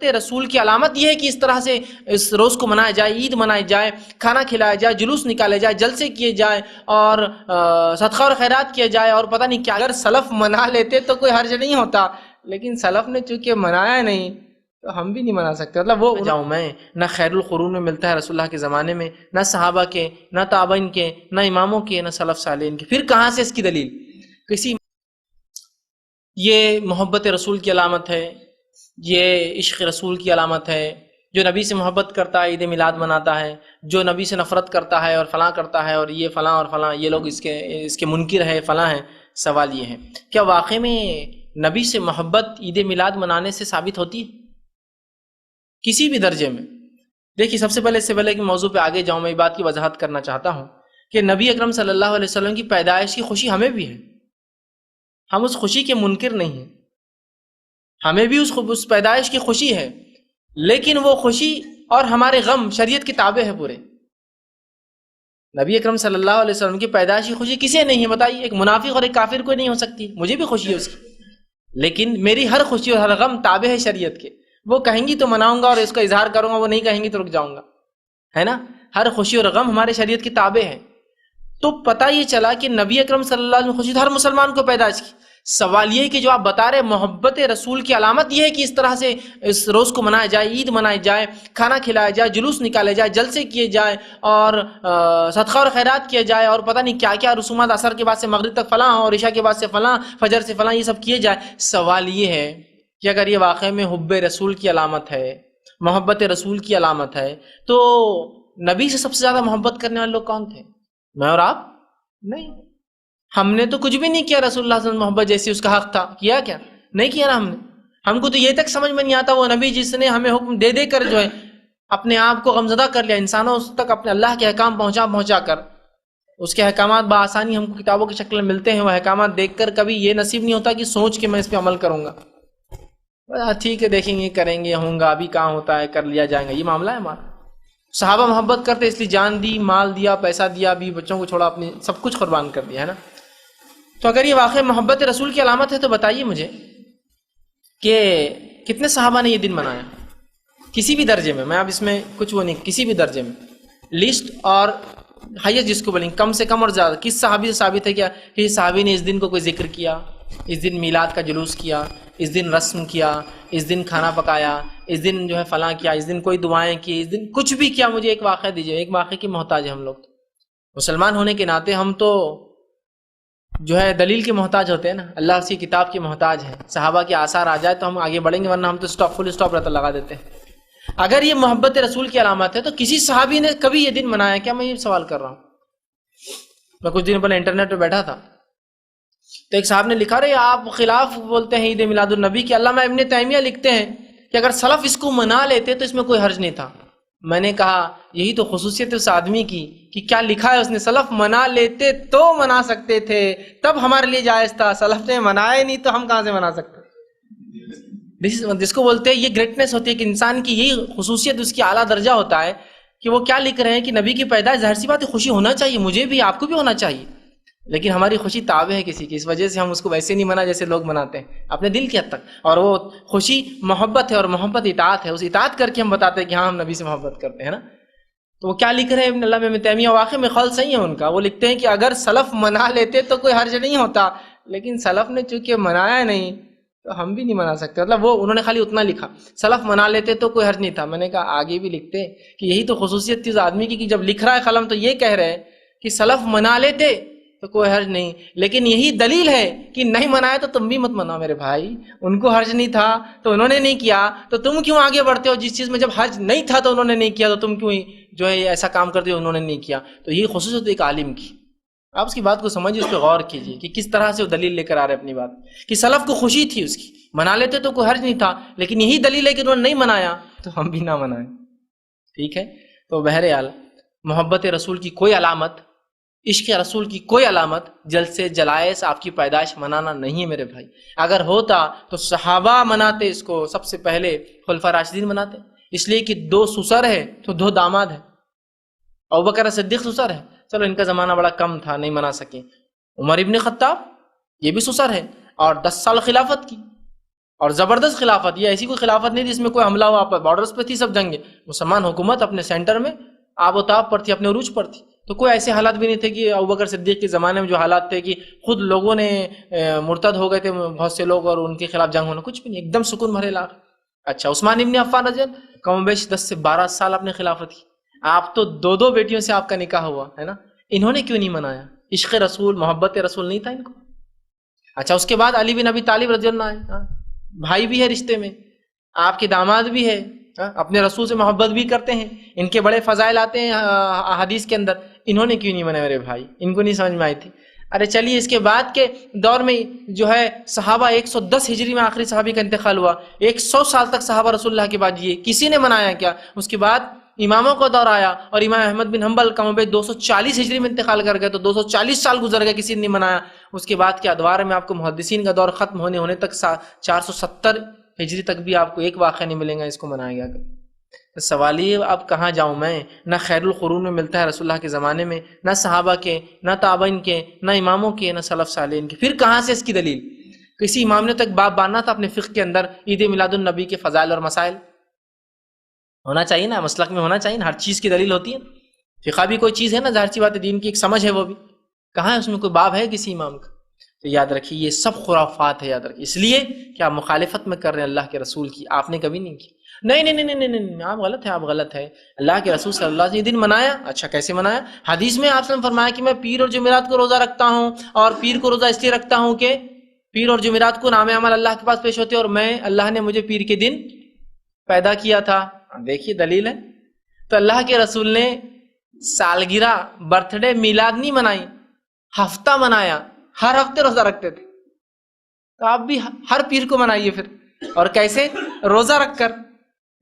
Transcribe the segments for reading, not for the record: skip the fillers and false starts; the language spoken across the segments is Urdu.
رسول کی علامت یہ ہے کہ اس طرح سے اس روز کو منایا جائے، عید منائی جائے، کھانا کھلایا جائے، جلوس نکالے جائے، جلسے کیے جائے اور صدقہ اور خیرات کیا جائے اور پتہ نہیں کیا۔ اگر سلف منا لیتے تو کوئی حرج نہیں ہوتا، لیکن سلف نے چونکہ منایا نہیں تو ہم بھی نہیں منا سکتے۔ مطلب وہ جاؤں میں نہ خیر القرون میں ملتا ہے رسول اللہ کے زمانے میں، نہ صحابہ کے، نہ تابعین کے، نہ اماموں کے، نہ سلف صالحین کے، پھر کہاں سے اس کی دلیل؟ کسی یہ محبت رسول کی علامت ہے، یہ عشق رسول کی علامت ہے۔ جو نبی سے محبت کرتا ہے عید میلاد مناتا ہے، جو نبی سے نفرت کرتا ہے اور فلاں کرتا ہے اور یہ فلاں اور فلاں، یہ لوگ اس کے منکر ہے، فلاں ہیں۔ سوال یہ ہے کیا واقعی میں نبی سے محبت عید میلاد منانے سے ثابت ہوتی ہے کسی بھی درجے میں؟ دیکھیے سب سے پہلے اس سے پہلے کہ موضوع پہ آگے جاؤں میں یہ بات کی وضاحت کرنا چاہتا ہوں کہ نبی اکرم صلی اللہ علیہ وسلم کی پیدائش کی خوشی ہمیں بھی ہے، ہم اس خوشی کے منکر نہیں ہیں، ہمیں بھی اس پیدائش کی خوشی ہے، لیکن وہ خوشی اور ہمارے غم شریعت کے تابع ہے پورے۔ نبی اکرم صلی اللہ علیہ وسلم کی پیدائش کی خوشی کسے نہیں ہے بتائیے؟ ایک منافق اور ایک کافر کو نہیں ہو سکتی، مجھے بھی خوشی ہے اس کی، لیکن میری ہر خوشی اور ہر غم تابع ہے شریعت کے۔ وہ کہیں گی تو مناؤں گا اور اس کا اظہار کروں گا، وہ نہیں کہیں گی تو رک جاؤں گا، ہے نا؟ ہر خوشی اور غم ہمارے شریعت کے تابع ہے۔ تو پتہ یہ چلا کہ نبی اکرم صلی اللہ علیہ وسلم خوشی ہر مسلمان کو پیدائش کی۔ سوال یہ کہ جو آپ بتا رہے محبت رسول کی علامت یہ ہے کہ اس طرح سے اس روز کو منایا جائے، عید منائی جائے، کھانا کھلایا جائے، جلوس نکالے جائے، جلسے کیے جائے اور صدقہ اور خیرات کیا جائے اور پتہ نہیں کیا کیا رسومات، عصر کے بعد سے مغرب تک فلاں اور عشاء کے بعد سے فلاں، فجر سے فلاں، یہ سب کیے جائے۔ سوال یہ ہے کہ اگر یہ واقعے میں حب رسول کی علامت ہے، محبت رسول کی علامت ہے، تو نبی سے سب سے زیادہ محبت کرنے والے لوگ کون تھے؟ میں اور آپ؟ نہیں، ہم نے تو کچھ بھی نہیں کیا رسول اللہ صلی اللہ علیہ وسلم محبت جیسی اس کا حق تھا، کیا کیا؟ نہیں کیا نا ہم نے۔ ہم کو تو یہ تک سمجھ میں نہیں آتا وہ نبی جس نے ہمیں حکم دے دے کر جو ہے اپنے آپ کو غمزدہ کر لیا، انسانوں تک اپنے اللہ کے احکام پہنچا کر، اس کے احکامات بآسانی ہم کو کتابوں کی شکل میں ملتے ہیں، وہ احکامات دیکھ کر کبھی یہ نصیب نہیں ہوتا کہ سوچ کے میں اس پہ عمل کروں گا۔ ٹھیک ہے دیکھیں گے، کریں گے، ہوں گا، ابھی کہاں ہوتا ہے، کر لیا جائے گا، یہ معاملہ ہے ہمارا۔ صحابہ محبت کرتے اس لیے جان دی، مال دیا، پیسہ دیا، بھی بچوں کو چھوڑا، اپنے سب کچھ قربان کر دیا، ہے نا؟ تو اگر یہ واقعی محبت رسول کی علامت ہے تو بتائیے مجھے کہ کتنے صحابہ نے یہ دن منایا کسی بھی درجے میں؟ میں اب اس میں کچھ وہ نہیں، کسی بھی درجے میں لسٹ اور ہائیسٹ جس کو بولیں، کم سے کم اور زیادہ، کس صحابی سے ثابت ہے کیا کہ اس صحابی نے اس دن کو کوئی ذکر کیا، اس دن میلاد کا جلوس کیا، اس دن رسم کیا، اس دن کھانا پکایا، اس دن جو ہے فلاں کیا، اس دن کوئی دعائیں کی، اس دن کچھ بھی کیا؟ مجھے ایک واقعہ دیجیے۔ ایک واقعے کی محتاج ہے ہم لوگ، مسلمان ہونے کے ناطے ہم تو جو ہے دلیل کے محتاج ہوتے ہیں نا، اللہ کی کتاب کے محتاج ہیں۔ صحابہ کے آثار آ جائے تو ہم آگے بڑھیں گے، ورنہ ہم تو فل اسٹاپ رہتا لگا دیتے ہیں۔ اگر یہ محبت رسول کی علامت ہے تو کسی صحابی نے کبھی یہ دن منایا کیا؟ میں یہ سوال کر رہا ہوں۔ میں کچھ دن پہلے انٹرنیٹ پہ بیٹھا تھا تو ایک صاحب نے لکھا، رہے آپ خلاف بولتے ہیں عید میلاد النبی کی۔ علامہ ابن تیمیہ لکھتے ہیں کہ اگر سلف اس کو منا لیتے تو اس میں کوئی حرج نہیں تھا۔ میں نے کہا یہی تو خصوصیت اس آدمی کی کہ کیا لکھا ہے اس نے، سلف منا لیتے تو منا سکتے تھے، تب ہمارے لیے جائز تھا، سلف نے منایا نہیں تو ہم کہاں سے منا سکتے؟ جس کو بولتے ہیں یہ گریٹنس ہوتی ہے کہ انسان کی یہی خصوصیت اس کی اعلیٰ درجہ ہوتا ہے کہ وہ کیا لکھ رہے ہیں کہ نبی کی پیدائش، ظاہر سی بات ہے خوشی ہونا چاہیے، مجھے بھی، آپ کو بھی ہونا چاہیے، لیکن ہماری خوشی تابع ہے کسی کی، اس وجہ سے ہم اس کو ویسے نہیں منا جیسے لوگ مناتے ہیں اپنے دل کی حد تک، اور وہ خوشی محبت ہے اور محبت اطاعت ہے، اس اطاعت کر کے ہم بتاتے ہیں کہ ہاں ہم نبی سے محبت کرتے ہیں نا۔ تو وہ کیا لکھ رہے ہیں علامہ ابن تیمیہ؟ واقعی میں قول صحیح ہے ان کا، وہ لکھتے ہیں کہ اگر سلف منا لیتے تو کوئی حرج نہیں ہوتا، لیکن سلف نے چونکہ منایا نہیں تو ہم بھی نہیں منا سکتے۔ مطلب وہ انہوں نے خالی اتنا لکھا، سلف منا لیتے تو کوئی حرج نہیں تھا۔ میں نے کہا آگے بھی لکھتے کہ یہی تو خصوصیت تھی اس آدمی کی کہ جب لکھ رہا ہے قلم تو یہ کہہ رہے ہیں کہ سلف منا لیتے تو کوئی حرج نہیں، لیکن یہی دلیل ہے کہ نہیں منایا تو تم بھی مت مناؤ میرے بھائی، ان کو حرج نہیں تھا تو انہوں نے نہیں کیا، تو تم کیوں آگے بڑھتے ہو؟ جس چیز میں جب حرج نہیں تھا تو انہوں نے نہیں کیا تو تم کیوں جو ہے ایسا کام کرتے ہو انہوں نے نہیں کیا؟ تو یہ خصوصیت ایک عالم کی، آپ اس کی بات کو سمجھیے، اس پہ غور کیجیے کہ کس طرح سے وہ دلیل لے کر آ رہے اپنی بات، کہ سلف کو خوشی تھی اس کی، منا لیتے تو کوئی حرج نہیں تھا، لیکن یہی دلیل ہے کہ انہوں نے نہیں منایا تو ہم بھی نہ منائیں۔ ٹھیک ہے، تو بہرحال محبت رسول کی کوئی علامت، عشق رسول کی کوئی علامت جلسے جلائس آپ کی پیدائش منانا نہیں ہے میرے بھائی۔ اگر ہوتا تو صحابہ مناتے اس کو، سب سے پہلے خلفاء راشدین مناتے، اس لیے کہ 2 سسر ہے تو 2 داماد ہیں۔ ابوبکر صدیق سسر ہے، چلو ان کا زمانہ بڑا کم تھا نہیں منا سکے۔ عمر ابن خطاب یہ بھی سسر ہے اور 10 سال خلافت کی، اور زبردست خلافت، یہ ایسی کوئی خلافت نہیں جس میں کوئی حملہ ہوا، بارڈرز پہ تھی سب جنگیں، مسلمان حکومت اپنے سینٹر میں آب و تاب پر تھی، اپنے عروج پر تھی. تو کوئی ایسے حالات بھی نہیں تھے کہ ابوبکر صدیق کے زمانے میں جو حالات تھے کہ خود لوگوں نے مرتد ہو گئے تھے بہت سے لوگ اور ان کے خلاف جنگ ہونا، کچھ بھی نہیں، ایک دم سکون بھرے علاقے. اچھا عثمان ابن عفان رضی اللہ کم و بیش 10 سے 12 سال اپنے خلافت کی. آپ تو دو بیٹیوں سے آپ کا نکاح ہوا ہے نا، انہوں نے کیوں نہیں منایا؟ عشق رسول، محبت رسول نہیں تھا ان کو؟ اچھا اس کے بعد علی بن ابی طالب رضی اللہ عنہ، بھائی بھی ہے رشتے میں، آپ کے داماد بھی ہے، اپنے رسول سے محبت بھی کرتے ہیں، ان کے بڑے فضائل آتے ہیں حدیث کے اندر، انہوں نے کیوں نہیں منایا میرے بھائی؟ ان کو نہیں سمجھ میں آئی تھی. ارے چلیے اس کے بعد کے دور میں جو ہے صحابہ 110 ہجری میں آخری صحابی کا انتقال ہوا، 100 سال تک صحابہ رسول اللہ کے بعد یہ کسی نے منایا کیا؟ اس کے بعد اماموں کا دور آیا اور امام احمد بن حنبل کم و بیش 240 ہجری میں انتقال کر گئے، تو 240 سال گزر گئے، کسی نے نہیں منایا. اس کے بعد کے ادوار میں آپ کو محدثین کا دور ختم ہونے تک 470 ہجری تک بھی آپ کو ایک واقعہ نہیں ملے گا اس کو منایا گیا. سوال یہ اب کہاں جاؤں میں؟ نہ خیر القرون میں ملتا ہے رسول اللہ کے زمانے میں، نہ صحابہ کے، نہ تابعین کے، نہ اماموں کے، نہ سلف صالحین کے. پھر کہاں سے اس کی دلیل؟ کسی امام نے تک باب باندھنا تھا اپنے فقہ کے اندر عید میلاد النبی کے فضائل اور مسائل. ہونا چاہیے نا، مسلک میں ہونا چاہیے نا، ہر چیز کی دلیل ہوتی ہے. فقہ بھی کوئی چیز ہے نا، ظاہر سی بات ہے، دین کی ایک سمجھ ہے، وہ بھی کہاں ہے اس میں کوئی باب ہے کسی امام کا؟ تو یاد رکھیے یہ سب خرافات ہے، یاد رکھیے. اس لیے کہ آپ مخالفت میں کر رہے ہیں اللہ کے رسول کی، آپ نے کبھی نہیں کی. نہیں نہیں نہیں نہیں نہیں، آپ غلط ہے، آپ غلط ہے. اللہ کے رسول صلی اللہ علیہ وسلم یہ دن منایا. اچھا کیسے منایا؟ حدیث میں آپ نے فرمایا کہ میں پیر اور جمعرات کو روزہ رکھتا ہوں، اور پیر کو روزہ اس لیے رکھتا ہوں کہ پیر اور جمعرات کو نام عمل اللہ کے پاس پیش ہوتے، اور میں اللہ نے مجھے پیر کے دن پیدا کیا تھا. دیکھیے دلیل ہے. تو اللہ کے رسول نے سالگرہ، برتھ ڈے، میلاد نہیں منائی، ہفتہ منایا، ہر ہفتے روزہ رکھتے تھے. تو آپ بھی ہر پیر کو منائیے پھر، اور کیسے؟ روزہ رکھ کر،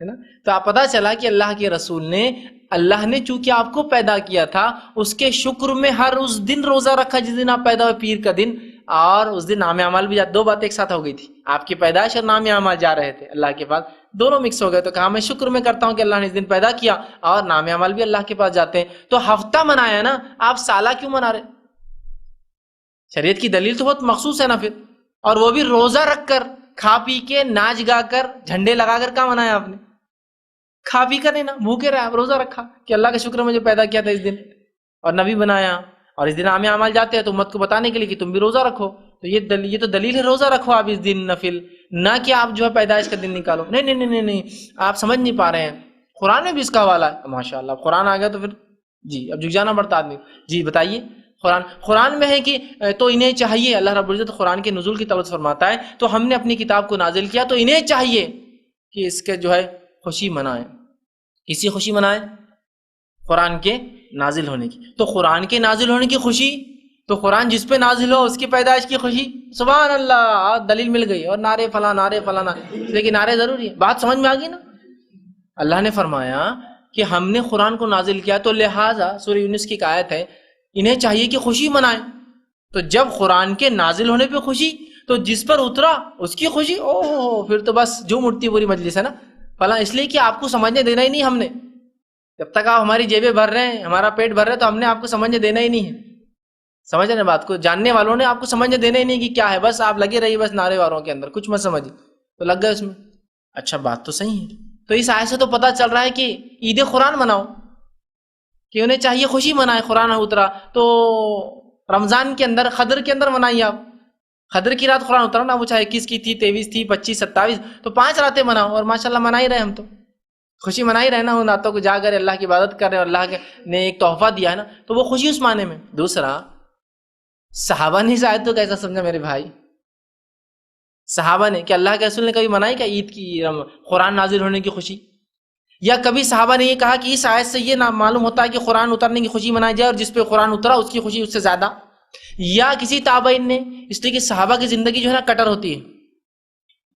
ہے نا. تو آپ پتہ چلا کہ اللہ کے رسول نے، اللہ نے چونکہ آپ کو پیدا کیا تھا اس کے شکر میں ہر اس دن روزہ رکھا جس دن آپ پیدا ہوئے، پیر کا دن، اور اس دن نام اعمال بھی جاتے. دو باتیں ایک ساتھ ہو گئی تھی، آپ کی پیدائش اور نام اعمال جا رہے تھے اللہ کے پاس، دونوں مکس ہو گئے. تو کہا میں شکر میں کرتا ہوں کہ اللہ نے اس دن پیدا کیا، اور نام اعمال بھی اللہ کے پاس جاتے ہیں. تو ہفتہ منایا نا، آپ سالہ کیوں منا رہے؟ شریعت کی دلیل تو بہت مخصوص ہے نا پھر. اور وہ بھی روزہ رکھ کر، کھا پی کے، ناچ گا کر، جھنڈے لگا کر کہاں منایا آپ نے؟ کھا پی کر نہیں نا، بھوکے رہے آپ، روزہ رکھا کہ اللہ کا شکر مجھے پیدا کیا تھا اس دن اور نبی بنایا، اور اس دن عام اعمال جاتے ہیں تو امت کو بتانے کے لیے کہ تم بھی روزہ رکھو. تو یہ تو دلیل ہے، روزہ رکھو آپ اس دن نفل، نہ کہ آپ جو ہے پیدائش کا دن نکالو. نہیں نہیں نہیں نہیں، آپ سمجھ نہیں پا رہے ہیں. قرآن میں بھی اس کا حوالہ ہے. ماشاء اللہ قرآن آ گیا تو پھر جی اب جھک جانا پڑتا آدمی. جی بتائیے. قرآن میں ہے کہ تو انہیں چاہیے، اللہ رب العزت قرآن کے نزول کی طلب فرماتا ہے تو ہم نے اپنی کتاب کو نازل کیا تو انہیں چاہیے کہ اس کے جو ہے خوشی منائیں. کسی خوشی منائیں؟ قرآن کے نازل ہونے کی. تو قرآن کے نازل ہونے کی خوشی، تو قرآن جس پہ نازل ہو اس کی پیدائش کی خوشی. سبحان اللہ، دلیل مل گئی. اور نعرے فلاں نعرے فلاں، لیکن نعرے ضروری ہے. بات سمجھ میں آ گئی نا. اللہ نے فرمایا کہ ہم نے قرآن کو نازل کیا تو لہٰذا، سورہ یونس کی ایک آیت ہے، انہیں چاہیے کہ خوشی منائیں. تو جب قرآن کے نازل ہونے پہ خوشی، تو جس پر اترا اس کی خوشی، اوہ پھر تو بس جھوم اٹھتی پوری مجلس ہے نا. فلاں اس لیے کہ آپ کو سمجھنے دینا ہی نہیں ہم نے. جب تک آپ ہماری جیبیں بھر رہے ہیں، ہمارا پیٹ بھر رہے ہیں، تو ہم نے آپ کو سمجھنے دینا ہی نہیں ہے. سمجھ رہے ہیں بات کو؟ جاننے والوں نے آپ کو سمجھنے دینا ہی نہیں کہ کیا ہے، بس آپ لگے رہیے بس نعرے واروں کے اندر، کچھ مت سمجھیے. تو لگ گئے اس میں. اچھا بات تو صحیح ہے. تو اس آیت سے تو پتہ چل رہا ہے کہ عید قرآن مناؤ، کہ انہیں چاہیے خوشی منائے. قرآن اترا تو رمضان کے اندر، قدر کے اندر منائیے آپ. قدر کی رات قرآن اترا نا، وہ چاہے 21 کی تھی، 23 تھی، 25، 27، تو 5 راتیں مناؤ. اور ماشاءاللہ منا ہی رہے ہم تو، خوشی منا ہی رہے نا. ان راتوں کو جا کر اللہ کی عبادت کر رہے ہیں، اور اللہ نے ایک تحفہ دیا ہے نا، تو وہ خوشی اس معنی میں. دوسرا، صحابہ نے اس آیت کو کیسا سمجھا میرے بھائی؟ صحابہ نے، کہ اللہ کے رسول نے کبھی منائی کیا عید کی، قرآن نازل ہونے کی خوشی؟ یا کبھی صحابہ نے یہ کہا کہ اس آیت سے یہ معلوم ہوتا ہے کہ قرآن اترنے کی خوشی منائی جائے، اور جس پہ قرآن اترا اس کی خوشی اس سے زیادہ؟ یا کسی تابعین نے؟ اس لیے کہ صحابہ کی زندگی جو ہے نا کٹر ہوتی ہے.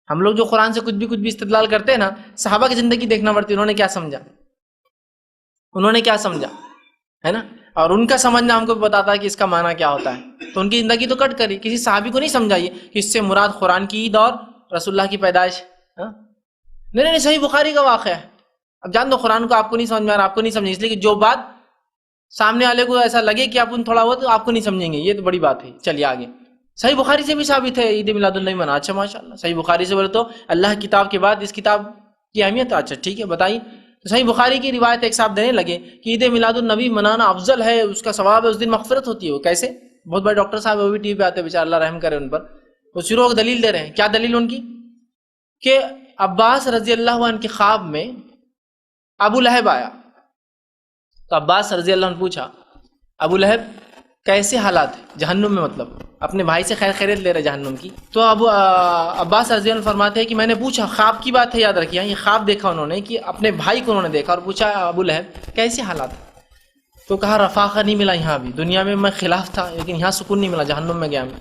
ہم لوگ جو قرآن سے کچھ بھی استدلال کرتے ہیں نا، صحابہ کی زندگی دیکھنا پڑتی ہے. انہوں نے کیا سمجھا، انہوں نے کیا سمجھا، ہے نا. اور ان کا سمجھنا ہم کو بتاتا ہے کہ اس کا معنی کیا ہوتا ہے. تو ان کی زندگی تو کٹ کری. کسی صحابی کو نہیں سمجھائیے کہ اس سے مراد قرآن کی عید اور رسول اللہ کی پیدائش. نہیں، صحیح بخاری کا واقعہ ہے. اب جان دو قرآن کو آپ کو نہیں سمجھ میں آ رہا، آپ کو نہیں سمجھیں، اس لیے کہ جو بات سامنے والے کو ایسا لگے کہ آپ ان تھوڑا ہوا تو آپ کو نہیں سمجھیں گے، یہ تو بڑی بات ہے. چلیے آگے. صحیح بخاری سے بھی ثابت ہے عید میلاد النبی منا. اچھا ماشاء اللہ, صحیح بخاری سے بولے تو اللہ کی کتاب کے بعد اس کتاب کی اہمیت. اچھا ٹھیک ہے بتائیے. تو صحیح بخاری کی روایت ایک صاحب دینے لگے کہ عید میلاد النبی منانا افضل ہے, اس کا ثواب ہے, اس دن مغفرت ہوتی ہے. وہ کیسے؟ بہت بڑے ڈاکٹر صاحب وہ بھی ٹی وی پہ آتے ہیں بیچارے, اللہ رحم کرے ان پر. وہ شروع ہو دلیل دے رہے ہیں. کیا دلیل ان کی؟ کہ عباس رضی اللہ عنہ کے خواب میں ابو لہب آیا. تو عباس رضی اللہ عنہ پوچھا, ابو لہب کیسے حالات ہیں جہنم میں, مطلب اپنے بھائی سے خیر خیریت لے رہے جہنم کی. تو عباس رضی اللہ عنہ فرماتے ہیں کہ میں نے پوچھا, خواب کی بات ہے یاد رکھیے, یہ خواب دیکھا انہوں نے کہ اپنے بھائی کو انہوں نے دیکھا, اور پوچھا ابو لہب کیسے حالات ہیں. تو کہا رفاقہ نہیں ملا یہاں بھی, دنیا میں میں خلاف تھا لیکن یہاں سکون نہیں ملا, جہنم میں گیا میں,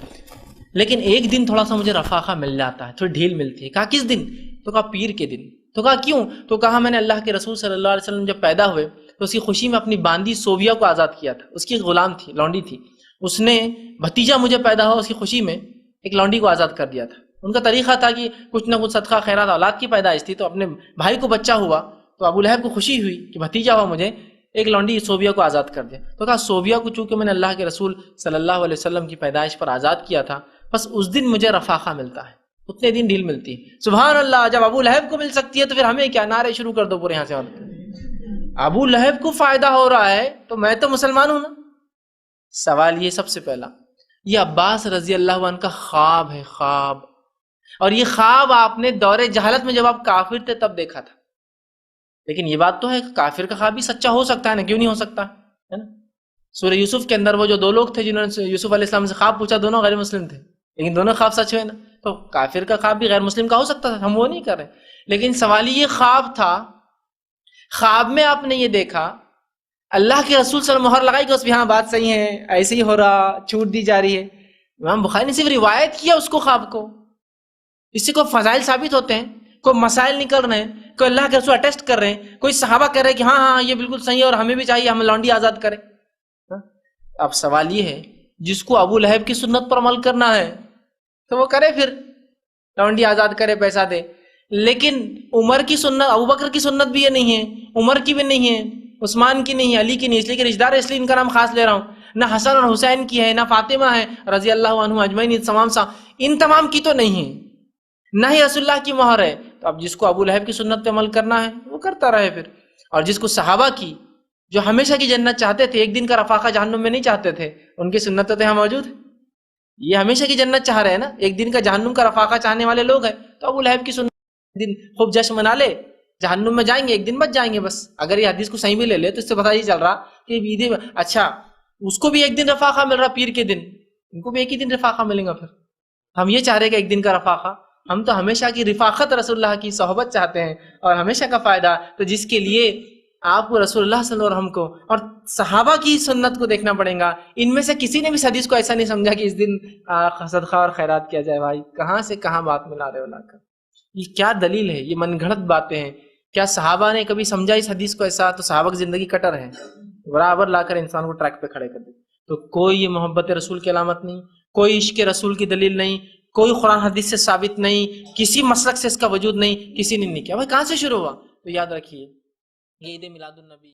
لیکن ایک دن تھوڑا سا مجھے رفاقہ مل جاتا ہے, تھوڑی ڈھیل ملتی ہے. کہا کس دن؟ تو کہا پیر کے دن. تو کہا کیوں؟ تو کہا میں نے اللہ کے رسول صلی اللہ علیہ وسلم جب پیدا ہوئے تو اس کی خوشی میں اپنی باندی صوبیہ کو آزاد کیا تھا. اس کی غلام تھی, لونڈی تھی, اس نے بھتیجا مجھے پیدا ہوا اس کی خوشی میں ایک لونڈی کو آزاد کر دیا تھا. ان کا طریقہ تھا کہ کچھ نہ کچھ صدقہ خیرات, اولاد کی پیدائش تھی تو اپنے بھائی کو بچہ ہوا تو ابو لہب کو خوشی ہوئی کہ بھتیجا ہوا مجھے, ایک لونڈی صوبیہ کو آزاد کر دیا. تو کہا صوبیہ کو چونکہ میں نے اللہ کے رسول صلی اللہ علیہ وسلم کی پیدائش پر آزاد کیا تھا, بس اس دن مجھے رفاقہ ملتا ہے, اتنے دن ڈھیل ملتی ہے. سبحان اللہ, جب ابو لہب کو مل سکتی ہے تو پھر ہمیں کیا, نعرے شروع کر دو پورے یہاں سے. ابو لہب کو فائدہ ہو رہا ہے تو میں تو مسلمان ہوں نا. سوال یہ سب سے پہلا, یہ عباس رضی اللہ عنہ کا خواب ہے, خواب. اور یہ خواب آپ نے دور جہالت میں جب آپ کافر تھے تب دیکھا تھا. لیکن یہ بات تو ہے کافر کا خواب بھی سچا ہو سکتا ہے نا, کیوں نہیں ہو سکتا ہے نا. سورہ یوسف کے اندر وہ جو دو لوگ تھے جنہوں نے یوسف علیہ السلام سے خواب پوچھا, دونوں غیر مسلم تھے لیکن دونوں خواب سچ ہوئے نا. تو کافر کا خواب بھی غیر مسلم کا ہو سکتا تھا, ہم وہ نہیں کر رہے. لیکن سوال یہ خواب تھا, خواب میں آپ نے یہ دیکھا, اللہ کے رسول صلی اللہ علیہ وسلم مہر لگائی کہ اس بھی ہاں بات صحیح ہے, ایسے ہی ہو رہا, چھوٹ دی جا رہی ہے. امام بخاری نے صرف روایت کیا اس کو, خواب کو. اس سے کوئی فضائل ثابت ہوتے ہیں, کوئی مسائل نکل رہے ہیں, کوئی اللہ کے رسول اٹیسٹ کر رہے ہیں, کوئی صحابہ کہہ رہے ہیں کہ ہاں ہاں یہ بالکل صحیح ہے اور ہمیں بھی چاہیے ہم لونڈی آزاد کریں. اب سوال یہ ہے, جس کو ابو لہب کی سنت پر عمل کرنا ہے تو وہ کرے, پھر لونڈی آزاد کرے, پیسہ دے. لیکن عمر کی سنت, ابو بکر کی سنت بھی یہ نہیں ہے, عمر کی بھی نہیں ہے, عثمان کی نہیں ہے, علی کی نہیں, اس لیے کہ رشتہ دار, اس لیے ان کا نام خاص لے رہا ہوں. نہ حسن اور حسین کی ہے, نہ فاطمہ ہے رضی اللہ عنہ اجمعین, ان تمام کی تو نہیں ہے, نہ ہی رسول اللہ کی مہر ہے. تو اب جس کو ابو لہب کی سنت پہ عمل کرنا ہے وہ کرتا رہے پھر. اور جس کو صحابہ کی جو ہمیشہ کی جنت چاہتے تھے, ایک دن کا رفاقہ جہنم میں نہیں چاہتے تھے, ان کی سنت تو یہاں موجود ہے. یہ ہمیشہ کی جنت چاہ رہے ہیں نا, ایک دن کا جہنم کا رفاقہ چاہنے والے لوگ ہیں. تو ابو لہب کی سنت دن خوب جشن منا لے, جہنم میں جائیں گے, ایک دن بچ جائیں گے بس. اگر یہ حدیث کو صحیح بھی لے لے تو اس سے پتہ یہ چل رہا کہ عید, اچھا اس کو بھی ایک دن رفاقہ مل رہا پیر کے دن, ان کو بھی ایک ہی دن رفاقہ ملیں گا. پھر ہم یہ چاہ رہے کہ ایک دن کا رفاقہ, ہم تو ہمیشہ کی رفاقت رسول اللہ کی صحبت چاہتے ہیں اور ہمیشہ کا فائدہ. تو جس کے لیے آپ کو رسول اللہ صلی اللہ علیہ وسلم کو اور صحابہ کی سنت کو دیکھنا پڑے گا. ان میں سے کسی نے بھی حدیث کو ایسا نہیں سمجھا کہ اس دن صدقہ اور خیرات کیا جائے. بھائی کہاں سے کہاں بات ملا رہے ہو لا کر, یہ کیا دلیل ہے؟ یہ من گھڑت باتیں ہیں. کیا صحابہ نے کبھی سمجھا اس حدیث کو ایسا؟ تو صحابہ کی زندگی کٹر ہے, برابر لا کر انسان کو ٹریک پہ کھڑے کر دے. تو کوئی یہ محبت رسول کی علامت نہیں, کوئی عشق رسول کی دلیل نہیں, کوئی قرآن حدیث سے ثابت نہیں, کسی مسلک سے اس کا وجود نہیں, کسی نے نہیں کیا. بھائی کہاں سے شروع ہوا؟ تو یاد رکھیے یہ عید میلاد النبی